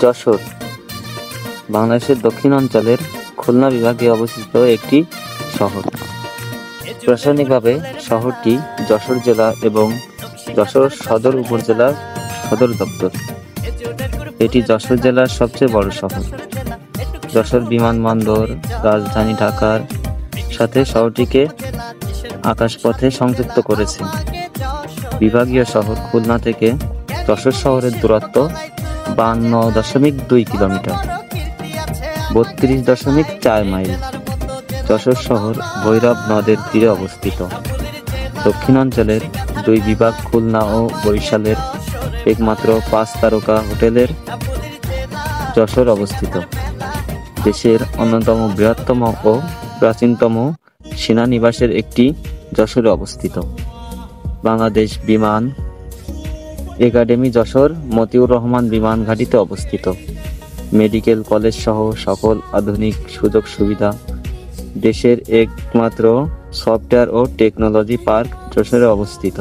যশোর বাংলাদেশের দক্ষিণাঞ্চলের খুলনা বিভাগে অবস্থিত একটি শহর। প্রশাসনিকভাবে শহরটি যশোর জেলা এবং যশোর সদর উপজেলার সদর দপ্তর। এটি যশোর জেলার সবচেয়ে বড় শহর। যশোর বিমানবন্দর রাজধানী ঢাকার সাথে শহরটিকে আকাশপথে সংযুক্ত করেছে। বিভাগীয় শহর খুলনা থেকে যশোর শহরের দূরত্ব 52.2 কিলোমিটার, 32.4 মাইল। যশোর শহর ভৈরব নদের তীরে অবস্থিত। দক্ষিণাঞ্চলের দুই বিভাগ খুলনা ও বরিশালের একমাত্র 5 তারকা হোটেলের যশোর অবস্থিত। দেশের অন্যতম বৃহত্তম ও প্রাচীনতম সেনানিবাসের একটি যশোরে অবস্থিত। বাংলাদেশ বিমান একাডেমি যশোর মতিউর রহমান বিমান ঘাঁটিতে অবস্থিত। মেডিকেল কলেজ সহ সকল আধুনিক সুযোগ সুবিধা। দেশের একমাত্র সফটওয়্যার ও টেকনোলজি পার্ক যশোরে অবস্থিত।